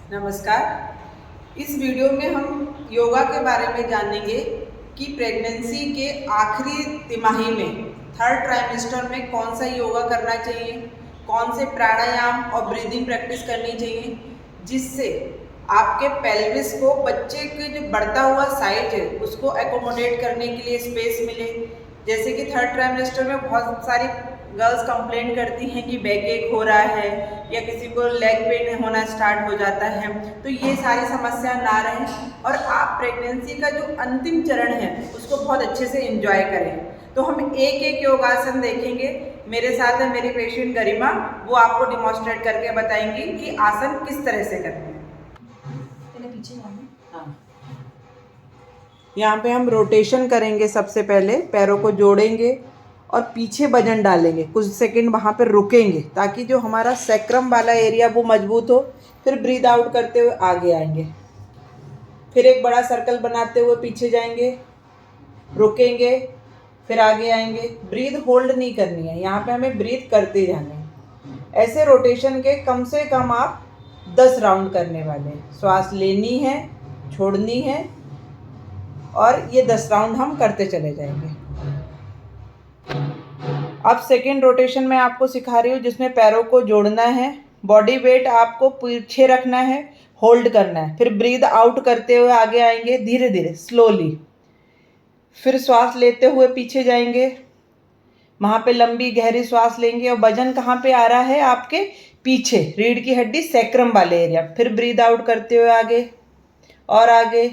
नमस्कार। इस वीडियो में हम योगा के बारे में जानेंगे कि प्रेगनेंसी के आखिरी तिमाही में थर्ड ट्राइमेस्टर में कौन सा योगा करना चाहिए, कौन से प्राणायाम और ब्रीदिंग प्रैक्टिस करनी चाहिए जिससे आपके पेल्विस को बच्चे के जो बढ़ता हुआ साइज है उसको एकोमोडेट करने के लिए स्पेस मिले। जैसे कि थर्ड ट्राइमेस्टर में बहुत सारी गर्ल्स कंप्लेंट करती हैं कि बैक एक हो रहा है या किसी को लेग पेन होना स्टार्ट हो जाता है, तो ये सारी समस्या ना रहे और आप प्रेगनेंसी का जो अंतिम चरण है उसको बहुत अच्छे से एंजॉय करें। तो हम एक एक योगासन देखेंगे। मेरे साथ है मेरी पेशेंट गरिमा, वो आपको डिमॉन्स्ट्रेट करके बताएंगी कि आसन किस तरह से करते हैं। हाँ, यहाँ पे हम रोटेशन करेंगे। सबसे पहले पैरों को जोड़ेंगे और पीछे वजन डालेंगे, कुछ सेकंड वहाँ पर रुकेंगे ताकि जो हमारा सैक्रम वाला एरिया वो मजबूत हो। फिर ब्रीद आउट करते हुए आगे आएंगे, फिर एक बड़ा सर्कल बनाते हुए पीछे जाएंगे, रुकेंगे, फिर आगे आएंगे। ब्रीद होल्ड नहीं करनी है, यहाँ पे हमें ब्रीद करते जाना है। ऐसे रोटेशन के कम से कम आप 10 राउंड करने वाले हैं। श्वास लेनी है, छोड़नी है और ये 10 राउंड हम करते चले जाएंगे। अब सेकेंड रोटेशन में आपको सिखा रही हूँ जिसमें पैरों को जोड़ना है, बॉडी वेट आपको पीछे रखना है, होल्ड करना है, फिर ब्रीद आउट करते हुए आगे आएंगे धीरे धीरे स्लोली। फिर श्वास लेते हुए पीछे जाएंगे, वहाँ पे लंबी गहरी श्वास लेंगे और वजन कहाँ पे आ रहा है आपके पीछे, रीढ़ की हड्डी सैक्रम वाले एरिया। फिर ब्रीद आउट करते हुए आगे और आगे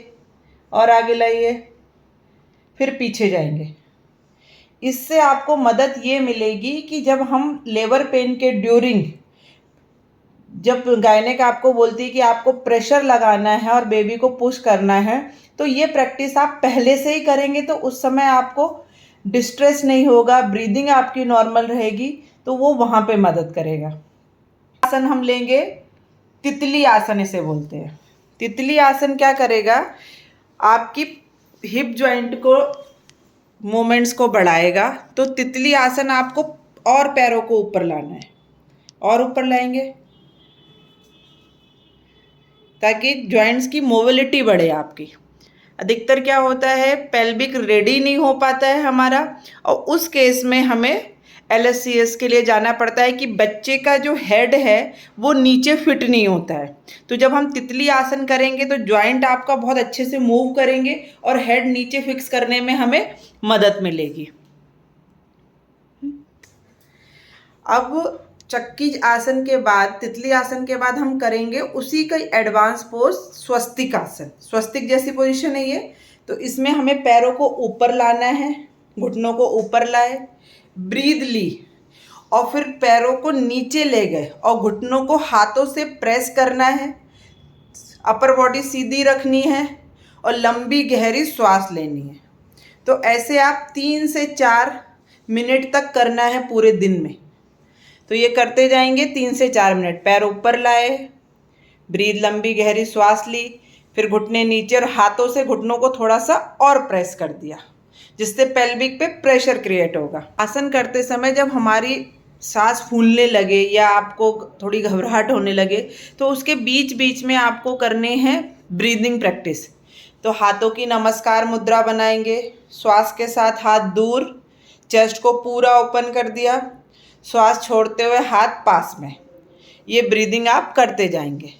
और आगे लाइए, फिर पीछे जाएंगे। इससे आपको मदद ये मिलेगी कि जब हम लेबर पेन के ड्यूरिंग, जब गायनेक आपको बोलती है कि आपको प्रेशर लगाना है और बेबी को पुश करना है, तो ये प्रैक्टिस आप पहले से ही करेंगे तो उस समय आपको डिस्ट्रेस नहीं होगा, ब्रीदिंग आपकी नॉर्मल रहेगी, तो वो वहाँ पे मदद करेगा। आसन हम लेंगे तितली आसन, इसे बोलते हैं। तितली आसन क्या करेगा, आपकी हिप जॉइंट को मूवमेंट्स को बढ़ाएगा। तो तितली आसन आपको और पैरों को ऊपर लाना है और ऊपर लाएंगे ताकि जॉइंट्स की मोबिलिटी बढ़े आपकी। अधिकतर क्या होता है, पेल्विक रेडी नहीं हो पाता है हमारा, और उस केस में हमें LSCS के लिए जाना पड़ता है कि बच्चे का जो हेड है वो नीचे फिट नहीं होता है। तो जब हम तितली आसन करेंगे तो जॉइंट आपका बहुत अच्छे से मूव करेंगे और हेड नीचे फिक्स करने में हमें मदद मिलेगी। अब चक्की आसन के बाद, तितली आसन के बाद हम करेंगे उसी का एडवांस पोज स्वस्तिक आसन। स्वस्तिक जैसी पोजीशन है ये। तो इसमें हमें पैरों को ऊपर लाना है, घुटनों को ऊपर लाए, ब्रीद ली और फिर पैरों को नीचे ले गए और घुटनों को हाथों से प्रेस करना है। अपर बॉडी सीधी रखनी है और लंबी गहरी श्वास लेनी है। तो ऐसे आप 3 से 4 मिनट तक करना है पूरे दिन में। तो ये करते जाएंगे 3 से 4 मिनट। पैर ऊपर लाए, ब्रीद, लंबी गहरी श्वास ली, फिर घुटने नीचे और हाथों से घुटनों को थोड़ा सा और प्रेस कर दिया जिससे पेल्विक पे प्रेशर क्रिएट होगा। आसन करते समय जब हमारी सांस फूलने लगे या आपको थोड़ी घबराहट होने लगे तो उसके बीच बीच में आपको करने हैं ब्रीदिंग प्रैक्टिस। तो हाथों की नमस्कार मुद्रा बनाएंगे, श्वास के साथ हाथ दूर, चेस्ट को पूरा ओपन कर दिया, श्वास छोड़ते हुए हाथ पास में। ये ब्रीदिंग आप करते जाएंगे।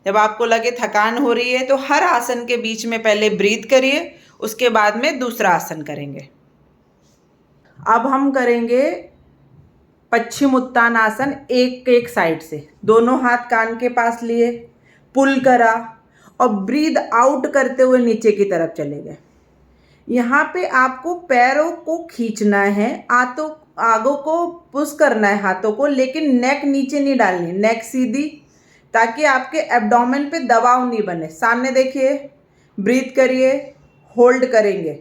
जब आपको लगे थकान हो रही है तो हर आसन के बीच में पहले ब्रीथ करिए, उसके बाद में दूसरा आसन करेंगे। अब हम करेंगे पश्चिम उत्तान आसन। एक एक साइड से दोनों हाथ कान के पास लिए, पुल करा और ब्रीद आउट करते हुए नीचे की तरफ चले गए। यहाँ पे आपको पैरों को खींचना है, आगों को पुश करना है हाथों को, लेकिन नेक नीचे नहीं डालनी, नेक सीधी, ताकि आपके एब्डोमेन पे दबाव नहीं बने। सामने देखिए, ब्रीथ करिए, होल्ड करेंगे।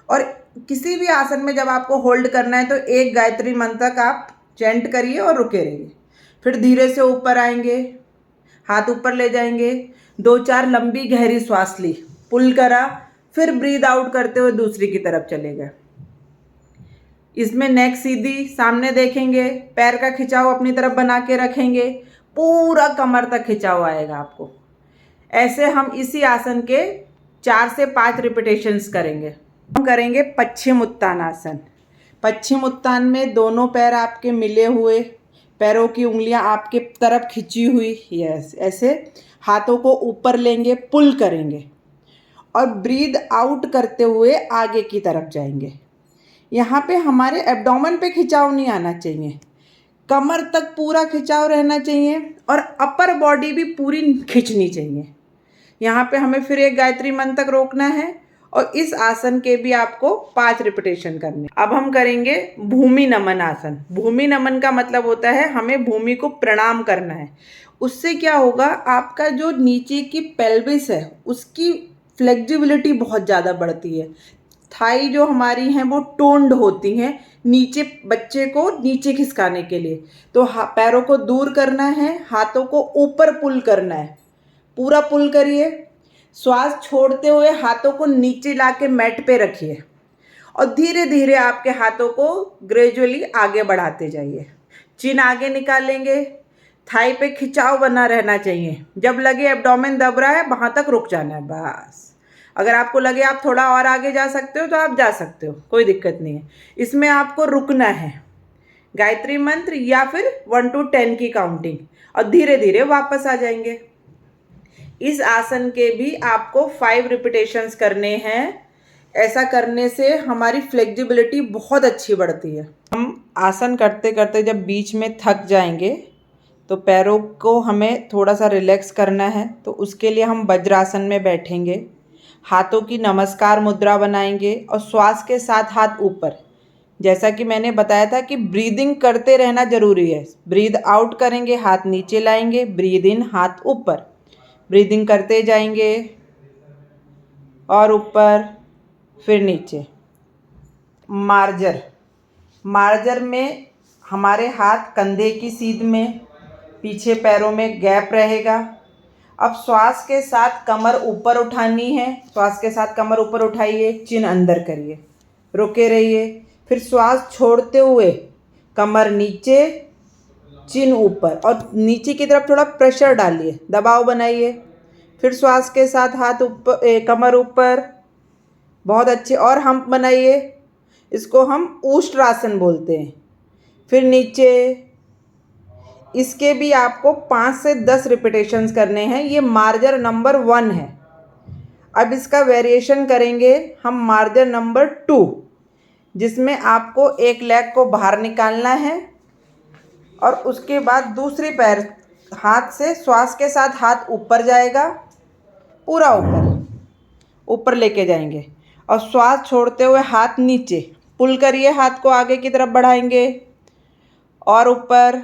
और किसी भी आसन में जब आपको होल्ड करना है तो एक गायत्री मंत्र तक आप चैंट करिए और रुके रहिए। फिर धीरे से ऊपर आएंगे, हाथ ऊपर ले जाएंगे, 2-4 लंबी गहरी श्वास ली, पुल करा, फिर ब्रीद आउट करते हुए दूसरी की तरफ चले गए। इसमें नेक सीधी, सामने देखेंगे, पैर का खिंचाव अपनी तरफ बना के रखेंगे, पूरा कमर तक खिंचाव आएगा आपको। ऐसे हम इसी आसन के 4 से 5 रिपीटेशंस करेंगे। हम करेंगे पश्चिम उत्तानासन। पश्चिम उत्तान में दोनों पैर आपके मिले हुए, पैरों की उंगलियां आपके तरफ खिंची हुई, यस, ऐसे हाथों को ऊपर लेंगे, पुल करेंगे और ब्रीद आउट करते हुए आगे की तरफ जाएंगे। यहाँ पे हमारे एब्डोमेन पे खिंचाव नहीं आना चाहिए, कमर तक पूरा खिंचाव रहना चाहिए और अपर बॉडी भी पूरी खिंचनी चाहिए। यहाँ पे हमें फिर एक गायत्री मंत्र तक रोकना है और इस आसन के भी आपको 5 रिपीटेशन करने। अब हम करेंगे भूमि नमन आसन। भूमि नमन का मतलब होता है हमें भूमि को प्रणाम करना है। उससे क्या होगा, आपका जो नीचे की पेल्विस है उसकी फ्लेक्सिबिलिटी बहुत ज़्यादा बढ़ती है। थाई जो हमारी हैं वो टोन्ड होती हैं नीचे, बच्चे को नीचे खिसकाने के लिए। तो पैरों को दूर करना है, हाथों को ऊपर पुल करना है, पूरा पुल करिए। श्वास छोड़ते हुए हाथों को नीचे लाके मैट पे रखिए और धीरे धीरे आपके हाथों को ग्रेजुअली आगे बढ़ाते जाइए। चिन आगे निकालेंगे, थाई पे खिंचाव बना रहना चाहिए। जब लगे एब्डोमेन दब रहा है वहाँ तक रुक जाना है बस। अगर आपको लगे आप थोड़ा और आगे जा सकते हो तो आप जा सकते हो, कोई दिक्कत नहीं है। इसमें आपको रुकना है, गायत्री मंत्र या फिर 1 to 10 की काउंटिंग, और धीरे धीरे वापस आ जाएंगे। इस आसन के भी आपको 5 रिपीटेशंस करने हैं। ऐसा करने से हमारी फ्लेक्सिबिलिटी बहुत अच्छी बढ़ती है। हम आसन करते करते जब बीच में थक जाएंगे तो पैरों को हमें थोड़ा सा रिलैक्स करना है, तो उसके लिए हम वज्रासन में बैठेंगे, हाथों की नमस्कार मुद्रा बनाएंगे और श्वास के साथ हाथ ऊपर। जैसा कि मैंने बताया था कि ब्रीदिंग करते रहना ज़रूरी है। ब्रीद आउट करेंगे, हाथ नीचे लाएंगे, ब्रीद इन, हाथ ऊपर, ब्रीदिंग करते जाएंगे और ऊपर फिर नीचे। मार्जर। मार्जर में हमारे हाथ कंधे की सीध में, पीछे पैरों में गैप रहेगा। अब श्वास के साथ कमर ऊपर उठानी है, श्वास के साथ कमर ऊपर उठाइए, चिन अंदर करिए, रुके रहिए। फिर श्वास छोड़ते हुए कमर नीचे, चिन ऊपर और नीचे की तरफ थोड़ा प्रेशर डालिए, दबाव बनाइए। फिर श्वास के साथ हाथ ऊपर, कमर ऊपर, बहुत अच्छे, और हम्प बनाइए। इसको हम ऊष्ट्रासन बोलते हैं। फिर नीचे। इसके भी आपको 5 से 10 रिपीटेशंस करने हैं। ये मार्जर नंबर 1 है। अब इसका वेरिएशन करेंगे हम मार्जर नंबर 2, जिसमें आपको एक लेग को बाहर निकालना है और उसके बाद दूसरी पैर हाथ से श्वास के साथ हाथ ऊपर जाएगा, पूरा ऊपर लेके जाएंगे और श्वास छोड़ते हुए हाथ नीचे, पुल करिए, हाथ को आगे की तरफ बढ़ाएंगे और ऊपर।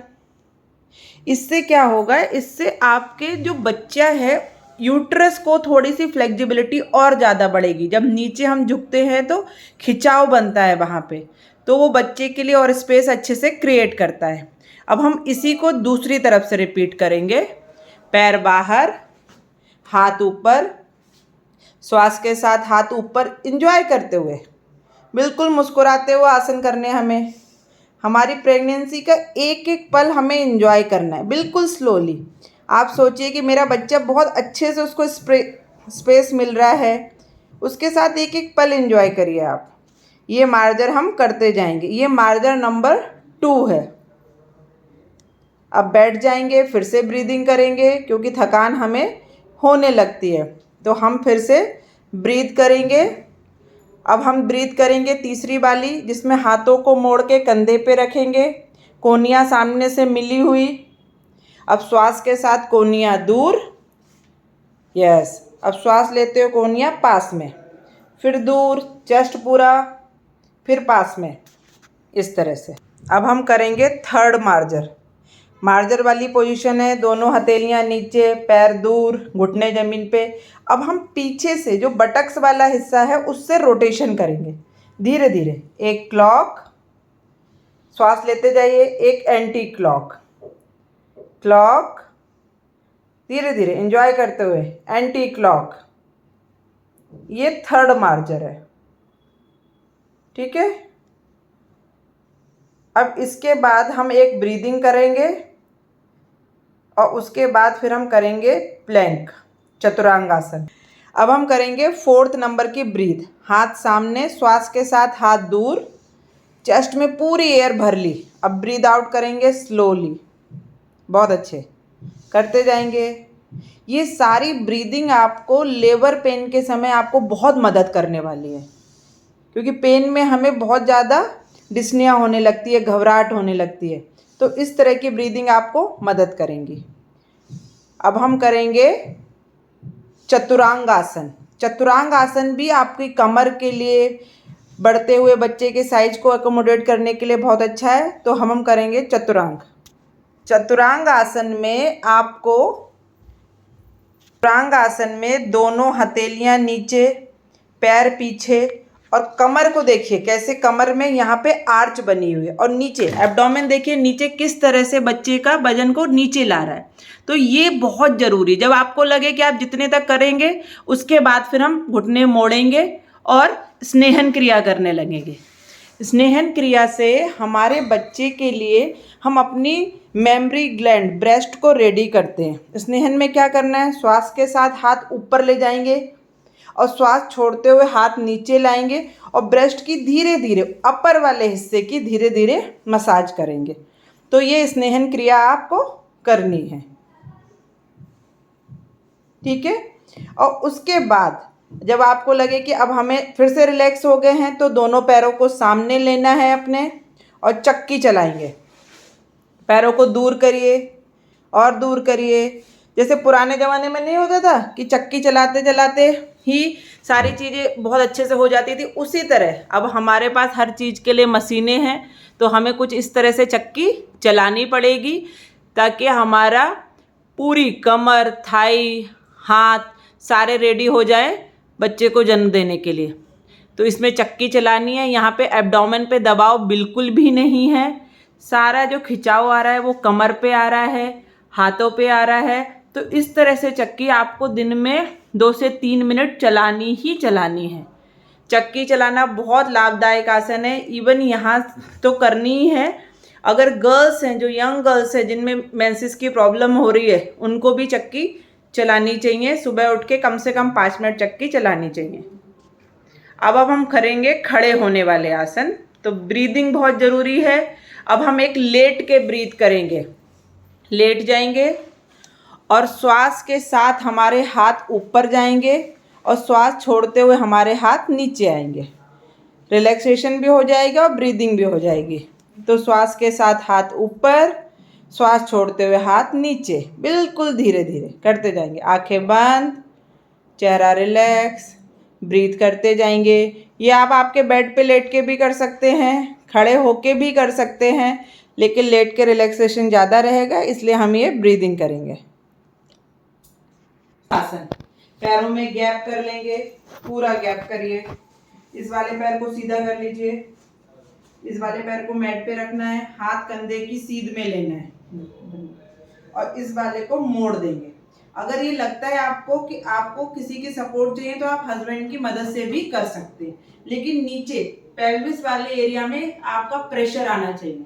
इससे क्या होगा, इससे आपके जो बच्चा है यूट्रस को थोड़ी सी फ्लेक्सिबिलिटी और ज़्यादा बढ़ेगी। जब नीचे हम झुकते हैं तो खिंचाव बनता है वहाँ पे, तो वो बच्चे के लिए और स्पेस अच्छे से क्रिएट करता है। अब हम इसी को दूसरी तरफ से रिपीट करेंगे। पैर बाहर, हाथ ऊपर, श्वास के साथ हाथ ऊपर, इंजॉय करते हुए, बिल्कुल मुस्कुराते हुए आसन करने हमें। हमारी प्रेगनेंसी का एक एक पल हमें इंजॉय करना है, बिल्कुल स्लोली। आप सोचिए कि मेरा बच्चा बहुत अच्छे से उसको स्पेस मिल रहा है, उसके साथ एक एक पल इंजॉय करिए आप। ये मार्जर हम करते जाएंगे। ये मार्जर नंबर 2 है। अब बैठ जाएंगे, फिर से ब्रीदिंग करेंगे क्योंकि थकान हमें होने लगती है, तो हम फिर से ब्रीथ करेंगे। अब हम ब्रीथ करेंगे तीसरी वाली, जिसमें हाथों को मोड़ के कंधे पे रखेंगे, कोहनियाँ सामने से मिली हुई। अब श्वास के साथ कोहनियाँ दूर, यस। अब श्वास लेते हो कोहनियाँ पास में, फिर दूर, चेस्ट पूरा, फिर पास में, इस तरह से। अब हम करेंगे थर्ड मार्जर। मार्जर वाली पोजीशन है, दोनों हथेलियाँ नीचे, पैर दूर, घुटने ज़मीन पे। अब हम पीछे से जो बटक्स वाला हिस्सा है उससे रोटेशन करेंगे धीरे धीरे। एक क्लॉक, श्वास लेते जाइए, एक एंटी क्लॉक, क्लॉक, धीरे धीरे एंजॉय करते हुए एंटी क्लॉक। ये थर्ड मार्जर है, ठीक है। अब इसके बाद हम एक ब्रीदिंग करेंगे और उसके बाद फिर हम करेंगे प्लैंक, चतुरांग आसन। अब हम करेंगे 4th नंबर की ब्रीथ। हाथ सामने, श्वास के साथ हाथ दूर, चेस्ट में पूरी एयर भर ली। अब ब्रीद आउट करेंगे स्लोली। बहुत अच्छे, करते जाएंगे। ये सारी ब्रीदिंग आपको लेबर पेन के समय आपको बहुत मदद करने वाली है, क्योंकि पेन में हमें बहुत ज़्यादा डिस्निया होने लगती है, घबराहट होने लगती है। तो इस तरह की ब्रीदिंग आपको मदद करेंगी। अब हम करेंगे चतुरांग आसन। चतुरांग आसन भी आपकी कमर के लिए, बढ़ते हुए बच्चे के साइज को अकोमोडेट करने के लिए बहुत अच्छा है। तो हम करेंगे चतुरांग। चतुरांग आसन में आपको, चतुरांग आसन में दोनों हथेलियां नीचे, पैर पीछे, और कमर को देखिए कैसे कमर में यहाँ पे आर्च बनी हुई है, और नीचे एब्डोमेन देखिए नीचे किस तरह से बच्चे का वजन को नीचे ला रहा है। तो ये बहुत ज़रूरी, जब आपको लगे कि आप जितने तक करेंगे उसके बाद फिर हम घुटने मोड़ेंगे और स्नेहन क्रिया करने लगेंगे। स्नेहन क्रिया से हमारे बच्चे के लिए हम अपनी मेमरी ग्लैंड ब्रेस्ट को रेडी करते हैं। स्नेहन में क्या करना है, श्वास के साथ हाथ ऊपर ले जाएंगे और श्वास छोड़ते हुए हाथ नीचे लाएंगे और ब्रेस्ट की धीरे धीरे अपर वाले हिस्से की धीरे धीरे मसाज करेंगे। तो ये स्नेहन क्रिया आपको करनी है, ठीक है। और उसके बाद जब आपको लगे कि अब हमें फिर से रिलैक्स हो गए हैं, तो दोनों पैरों को सामने लेना है अपने और चक्की चलाएंगे। पैरों को दूर करिए और दूर करिए। जैसे पुराने ज़माने में नहीं होता था कि चक्की चलाते चलाते ही सारी चीज़ें बहुत अच्छे से हो जाती थी, उसी तरह अब हमारे पास हर चीज़ के लिए मशीनें हैं। तो हमें कुछ इस तरह से चक्की चलानी पड़ेगी ताकि हमारा पूरी कमर, थाई, हाथ सारे रेडी हो जाए बच्चे को जन्म देने के लिए। तो इसमें चक्की चलानी है। यहाँ पे एब्डोमेन पे दबाव बिल्कुल भी नहीं है। सारा जो खिंचाव आ रहा है वो कमर पे आ रहा है, हाथों पे आ रहा है। तो इस तरह से चक्की आपको दिन में 2 से 3 मिनट चलानी ही चलानी है। चक्की चलाना बहुत लाभदायक आसन है। इवन यहाँ तो करनी ही है। अगर गर्ल्स हैं, जो यंग गर्ल्स हैं जिनमें मेंसेस की प्रॉब्लम हो रही है, उनको भी चक्की चलानी चाहिए। सुबह उठ के कम से कम 5 मिनट चक्की चलानी चाहिए। अब हम करेंगे खड़े होने वाले आसन। तो ब्रीदिंग बहुत ज़रूरी है। अब हम एक लेट के ब्रीथ करेंगे। लेट जाएंगे और श्वास के साथ हमारे हाथ ऊपर जाएंगे और श्वास छोड़ते हुए हमारे हाथ नीचे आएंगे। रिलैक्सेशन भी हो जाएगा और ब्रीदिंग भी हो जाएगी। तो श्वास के साथ हाथ ऊपर, श्वास छोड़ते हुए हाथ नीचे, बिल्कुल धीरे धीरे करते जाएंगे। आंखें बंद, चेहरा रिलैक्स, ब्रीथ करते जाएंगे। ये आप आपके बेड पे लेट के भी कर सकते हैं, खड़े होके भी कर सकते हैं, लेकिन लेट के रिलैक्सेशन ज़्यादा रहेगा, इसलिए हम ये ब्रीदिंग करेंगे। आसन, पैरों में गैप कर लेंगे, पूरा गैप करिए। इस वाले पैर को सीधा कर लीजिए, इस वाले पैर को मैट पे रखना है, हाथ कंधे की सीध में लेना है और इस वाले को मोड़ देंगे। अगर ये लगता है आपको कि आपको किसी की सपोर्ट चाहिए तो आप हस्बैंड की मदद से भी कर सकते हैं, लेकिन नीचे पेल्विस वाले एरिया में आपका प्रेशर आना चाहिए,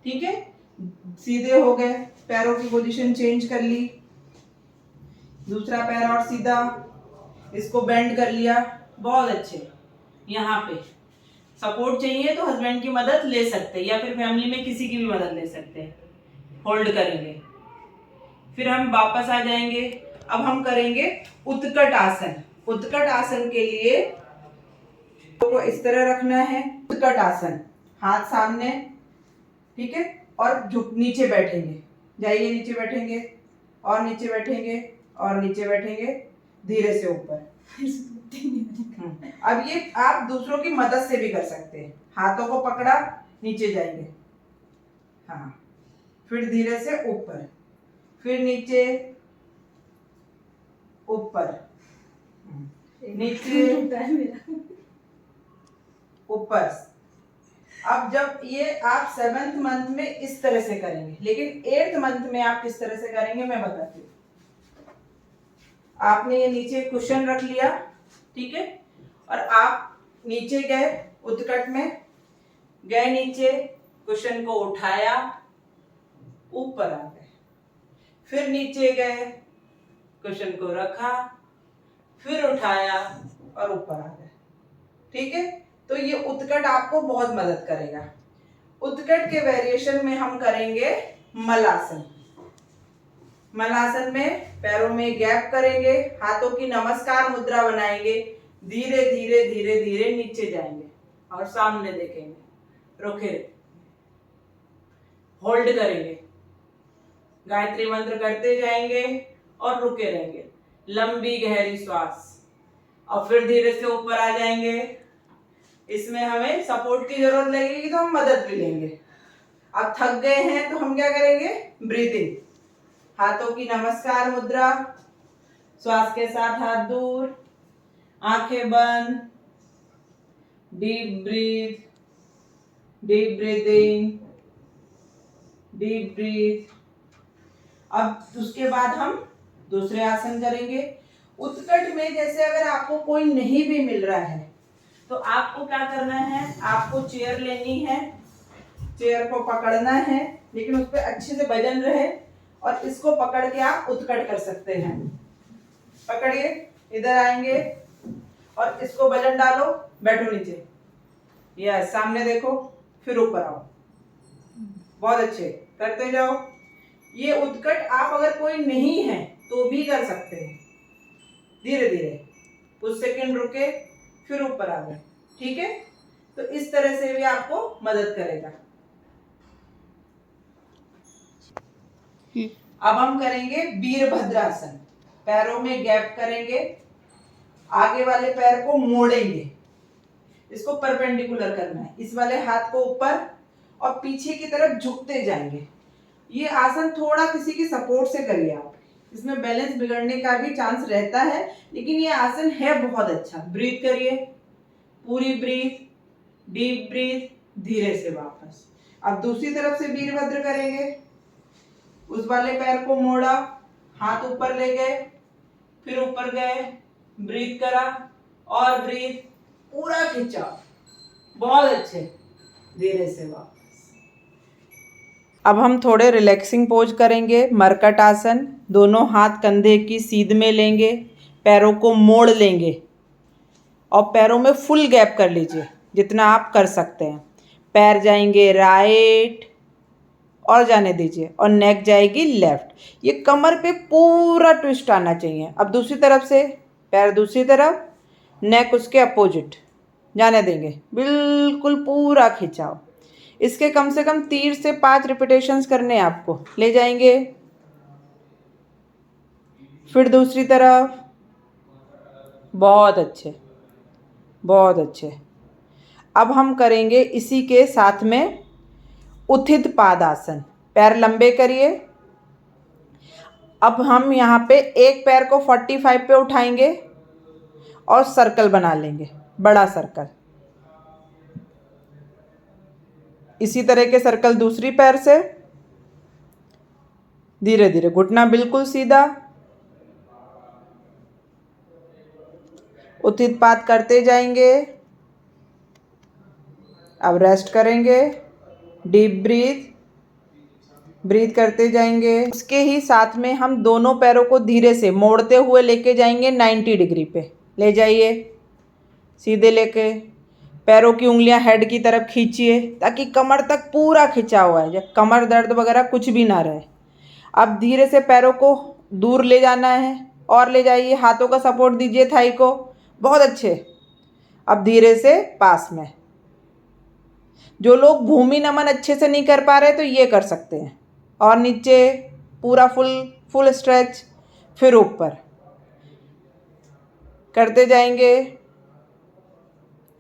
ठीक है। सीधे हो गए, पैरों की पोजीशन चेंज कर ली, दूसरा पैर और सीधा, इसको बेंड कर लिया, बहुत अच्छे। यहाँ पे सपोर्ट चाहिए तो हस्बैंड की मदद ले सकते हैं या फिर फैमिली में किसी की भी मदद ले सकते हैं। होल्ड करेंगे, फिर हम वापस आ जाएंगे। अब हम करेंगे उत्कट आसन। उत्कट आसन के लिए तो इस तरह रखना है। उत्कट आसन, हाथ सामने, ठीक है, और झुक नीचे बैठेंगे। जाइए, नीचे बैठेंगे और नीचे बैठेंगे और नीचे बैठेंगे, धीरे से ऊपर। अब ये आप दूसरों की मदद से भी कर सकते हैं। हाथों को पकड़ा, नीचे जाएंगे, हाँ, फिर धीरे से ऊपर, फिर नीचे, ऊपर, नीचे, ऊपर। अब जब ये आप 7th मंथ में इस तरह से करेंगे, लेकिन 8th मंथ में आप किस तरह से करेंगे मैं बताती हूँ। आपने ये नीचे कुशन रख लिया, ठीक है, और आप नीचे गए, उत्कट में गए नीचे, कुशन को उठाया, ऊपर आ गए, फिर नीचे गए, कुशन को रखा, फिर उठाया और ऊपर आ गए। ठीक है, तो ये उत्कट आपको बहुत मदद करेगा। उत्कट के वेरिएशन में हम करेंगे मलासन। मलासन में पैरों में गैप करेंगे, हाथों की नमस्कार मुद्रा बनाएंगे, धीरे धीरे धीरे धीरे नीचे जाएंगे और सामने देखेंगे, रुके, होल्ड करेंगे, गायत्री मंत्र करते जाएंगे और रुके रहेंगे, लंबी गहरी श्वास, और फिर धीरे से ऊपर आ जाएंगे। इसमें हमें सपोर्ट की जरूरत लगेगी तो हम मदद भी लेंगे। अब थक गए हैं तो हम क्या करेंगे, ब्रीदिंग, हाथों की नमस्कार मुद्रा, श्वास के साथ हाथ दूर, आंखें बंद, deep breath, deep breathing, deep breath. अब उसके बाद हम दूसरे आसन करेंगे। उत्कट में जैसे अगर आपको कोई नहीं भी मिल रहा है तो आपको क्या करना है, आपको चेयर लेनी है, चेयर को पकड़ना है, लेकिन उस पर अच्छे से वजन रहे, और इसको पकड़ के आप उत्कट कर सकते हैं। पकड़िए, इधर आएंगे और इसको वजन डालो, बैठो नीचे, यस, सामने देखो, फिर ऊपर आओ, बहुत अच्छे, करते जाओ। ये उत्कट आप अगर कोई नहीं है तो भी कर सकते हैं, धीरे धीरे, कुछ सेकंड रुके, फिर ऊपर आ गए। ठीक है, तो इस तरह से भी आपको मदद करेगा। अब हम करेंगे वीरभद्रासन। पैरों में गैप करेंगे, आगे वाले पैर को मोड़ेंगे, इसको परपेंडिकुलर करना है, इस वाले हाथ को ऊपर और पीछे की तरफ झुकते जाएंगे। ये आसन थोड़ा किसी की सपोर्ट से करिए आप, इसमें बैलेंस बिगड़ने का भी चांस रहता है, लेकिन ये आसन है बहुत अच्छा। ब्रीथ करिए, पूरी ब्रीथ, डीप ब्रीथ, धीरे से वापस। अब दूसरी तरफ से वीरभद्र करेंगे, उस वाले पैर को मोड़ा, हाथ ऊपर ले गए, फिर ऊपर गए, ब्रीथ करा और ब्रीथ, पूरा खींचा, बहुत अच्छे, धीरे से वापस। अब हम थोड़े रिलैक्सिंग पोज करेंगे, मरकट आसन। दोनों हाथ कंधे की सीध में लेंगे, पैरों को मोड़ लेंगे और पैरों में फुल गैप कर लीजिए जितना आप कर सकते हैं। पैर जाएंगे राइट और जाने दीजिए, और नेक जाएगी लेफ्ट। ये कमर पे पूरा ट्विस्ट आना चाहिए। अब दूसरी तरफ से, पैर दूसरी तरफ, नेक उसके अपोजिट, जाने देंगे, बिल्कुल पूरा खिंचाओ। इसके कम से कम 3 से 5 रिपीटेशंस करने हैं आपको। ले जाएंगे, फिर दूसरी तरफ, बहुत अच्छे, बहुत अच्छे। अब हम करेंगे इसी के साथ में उत्थित पादासन। पैर लंबे करिए। अब हम यहाँ पे एक पैर को 45 पे उठाएंगे और सर्कल बना लेंगे, बड़ा सर्कल। इसी तरह के सर्कल दूसरी पैर से, धीरे धीरे, घुटना बिल्कुल सीधा, उत्थित पाद करते जाएंगे। अब रेस्ट करेंगे, डीप ब्रीथ, ब्रीथ करते जाएंगे। उसके ही साथ में हम दोनों पैरों को धीरे से मोड़ते हुए लेके जाएंगे 90 डिग्री पे। ले जाइए, सीधे लेके, पैरों की उंगलियां हेड की तरफ खींचिए ताकि कमर तक पूरा खिंचा हुआ है, जब कमर दर्द वगैरह कुछ भी ना रहे। अब धीरे से पैरों को दूर ले जाना है, और ले जाइए, हाथों का सपोर्ट दीजिए थाई को, बहुत अच्छे। अब धीरे से पास में। जो लोग भूमि नमन अच्छे से नहीं कर पा रहे तो ये कर सकते हैं, और नीचे पूरा फुल स्ट्रेच, फिर ऊपर करते जाएंगे,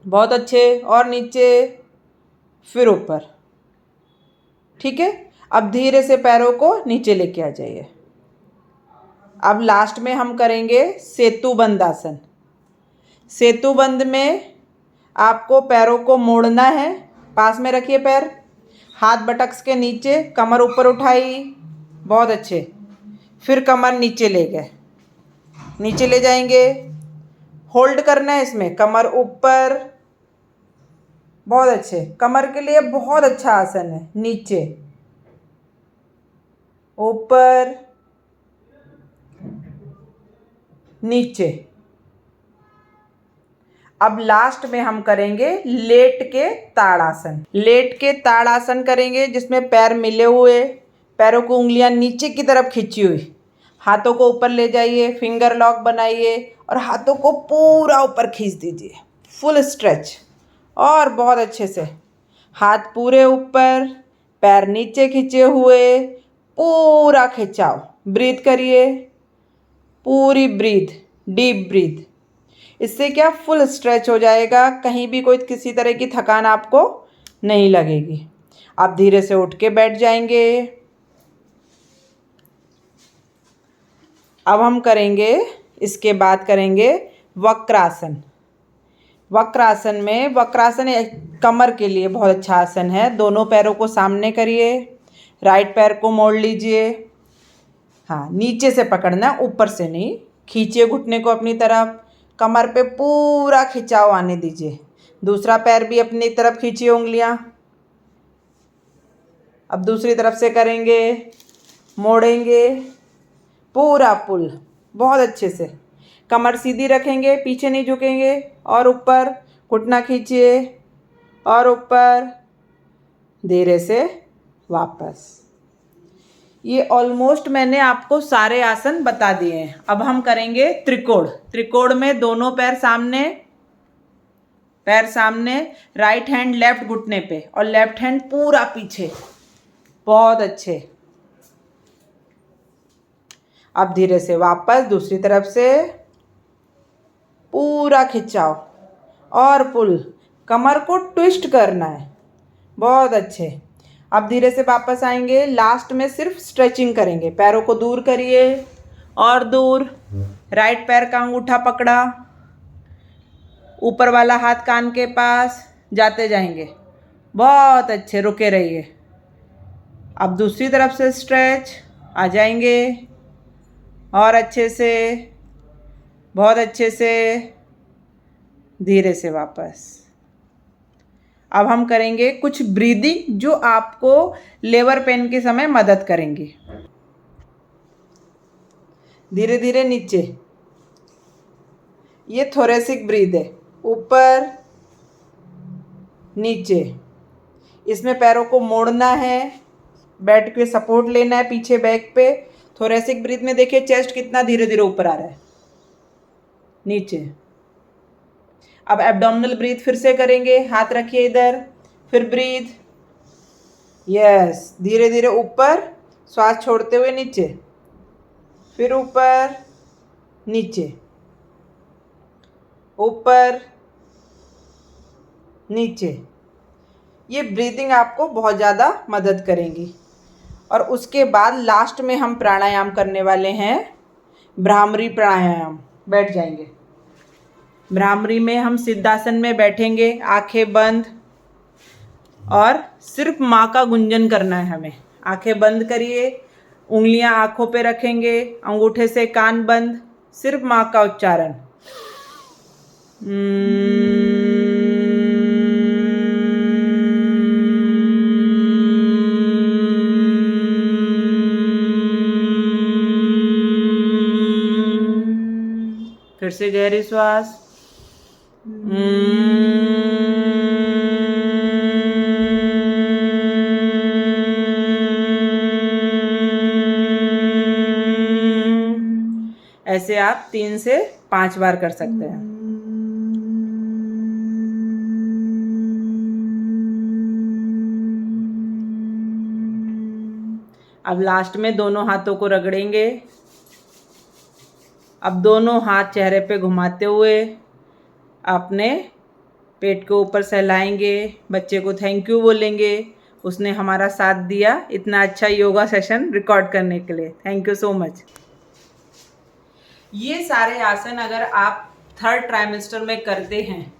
बहुत अच्छे, और नीचे, फिर ऊपर। ठीक है, अब धीरे से पैरों को नीचे लेके आ जाइए। अब लास्ट में हम करेंगे सेतुबंद आसन। सेतुबंद में आपको पैरों को मोड़ना है, पास में रखिए पैर, हाथ बटक्स के नीचे, कमर ऊपर उठाई, बहुत अच्छे, फिर कमर नीचे ले गए, नीचे ले जाएंगे, होल्ड करना है इसमें, कमर ऊपर, बहुत अच्छे। कमर के लिए बहुत अच्छा आसन है। नीचे, ऊपर, नीचे। अब लास्ट में हम करेंगे लेट के ताड़ासन। लेट के ताड़ासन करेंगे जिसमें पैर मिले हुए, पैरों को उंगलियां नीचे की तरफ खींची हुई, हाथों को ऊपर ले जाइए, फिंगर लॉक बनाइए और हाथों को पूरा ऊपर खींच दीजिए, फुल स्ट्रेच। और बहुत अच्छे से हाथ पूरे ऊपर, पैर नीचे खींचे हुए, पूरा खिंचाव। ब्रीथ करिए, पूरी ब्रीथ, डीप ब्रीथ। इससे क्या फुल स्ट्रेच हो जाएगा, कहीं भी कोई किसी तरह की थकान आपको नहीं लगेगी। आप धीरे से उठ के बैठ जाएंगे। अब हम करेंगे, इसके बाद करेंगे वक्रासन। वक्रासन में, वक्रासन कमर के लिए बहुत अच्छा आसन है। दोनों पैरों को सामने करिए, राइट पैर को मोड़ लीजिए। हाँ, नीचे से पकड़ना, ऊपर से नहीं। खींचिए घुटने को अपनी तरफ, कमर पे पूरा खिंचाव आने दीजिए। दूसरा पैर भी अपनी तरफ खींचिए, उंगलियां। अब दूसरी तरफ से करेंगे, मोड़ेंगे, पूरा पुल, बहुत अच्छे से। कमर सीधी रखेंगे, पीछे नहीं झुकेंगे। और ऊपर घुटना खींचिए और ऊपर, धीरे से वापस। ये ऑलमोस्ट मैंने आपको सारे आसन बता दिए हैं। अब हम करेंगे त्रिकोण। त्रिकोण में दोनों पैर सामने, राइट हैंड लेफ्ट घुटने पे और लेफ्ट हैंड पूरा पीछे। बहुत अच्छे। अब धीरे से वापस दूसरी तरफ से, पूरा खिंचाव और पुल। कमर को ट्विस्ट करना है, बहुत अच्छे। अब धीरे से वापस आएंगे, लास्ट में सिर्फ स्ट्रेचिंग करेंगे। पैरों को दूर करिए और दूर। राइट पैर का अंगूठा पकड़ा, ऊपर वाला हाथ कान के पास, जाते जाएंगे। बहुत अच्छे, रुके रहिए। अब दूसरी तरफ से स्ट्रेच, आ जाएंगे और अच्छे से, बहुत अच्छे से, धीरे से वापस। अब हम करेंगे कुछ ब्रीदिंग जो आपको लेबर पेन के समय मदद करेंगी। धीरे धीरे नीचे, ये थोरेसिक ब्रीद है, ऊपर नीचे। इसमें पैरों को मोड़ना है, बैठ के सपोर्ट लेना है पीछे बैक पे। थोरेसिक ब्रीथ में देखिए चेस्ट कितना धीरे धीरे ऊपर आ रहा है, नीचे। अब एब्डोमिनल ब्रीथ फिर से करेंगे, हाथ रखिए इधर, फिर ब्रीथ, यस, धीरे धीरे ऊपर, श्वास छोड़ते हुए नीचे, फिर ऊपर नीचे, ऊपर नीचे। ये ब्रीदिंग आपको बहुत ज़्यादा मदद करेंगी। और उसके बाद लास्ट में हम प्राणायाम करने वाले हैं, भ्रामरी प्राणायाम। बैठ जाएंगे। भ्रामरी में हम सिद्धासन में बैठेंगे, आंखें बंद, और सिर्फ माँ का गुंजन करना है हमें। आंखें बंद करिए, उंगलियां आंखों पे रखेंगे, अंगूठे से कान बंद, सिर्फ माँ का उच्चारण। फिर से गहरी श्वास। ऐसे आप 3 से 5 बार कर सकते हैं। अब लास्ट में दोनों हाथों को रगड़ेंगे। अब दोनों हाथ चेहरे पे घुमाते हुए अपने पेट के ऊपर सहलाएंगे, बच्चे को थैंक यू बोलेंगे, उसने हमारा साथ दिया इतना अच्छा योगा सेशन रिकॉर्ड करने के लिए। Thank you so much. ये सारे आसन अगर आप 3rd ट्राइमेस्टर में करते हैं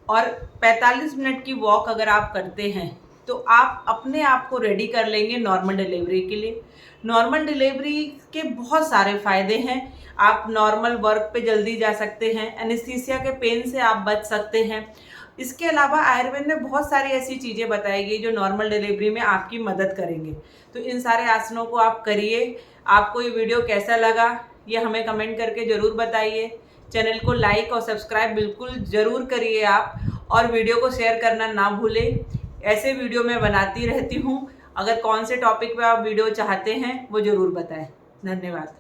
और 45 मिनट की वॉक अगर आप करते हैं तो आप अपने आप को रेडी कर लेंगे नॉर्मल डिलीवरी के लिए। नॉर्मल डिलीवरी के बहुत सारे फ़ायदे हैं। आप नॉर्मल वर्क पे जल्दी जा सकते हैं, एनेस्थीसिया के पेन से आप बच सकते हैं। इसके अलावा आयुर्वेद में बहुत सारी ऐसी चीज़ें बताई गई जो नॉर्मल डिलीवरी में आपकी मदद करेंगे। तो इन सारे आसनों को आप करिए। आपको ये वीडियो कैसा लगा ये हमें कमेंट करके ज़रूर बताइए। चैनल को लाइक और सब्सक्राइब बिल्कुल ज़रूर करिए आप, और वीडियो को शेयर करना ना भूलें। ऐसे वीडियो मैं बनाती रहती हूँ। अगर कौन से टॉपिक पे आप वीडियो चाहते हैं वो ज़रूर बताएं। धन्यवाद।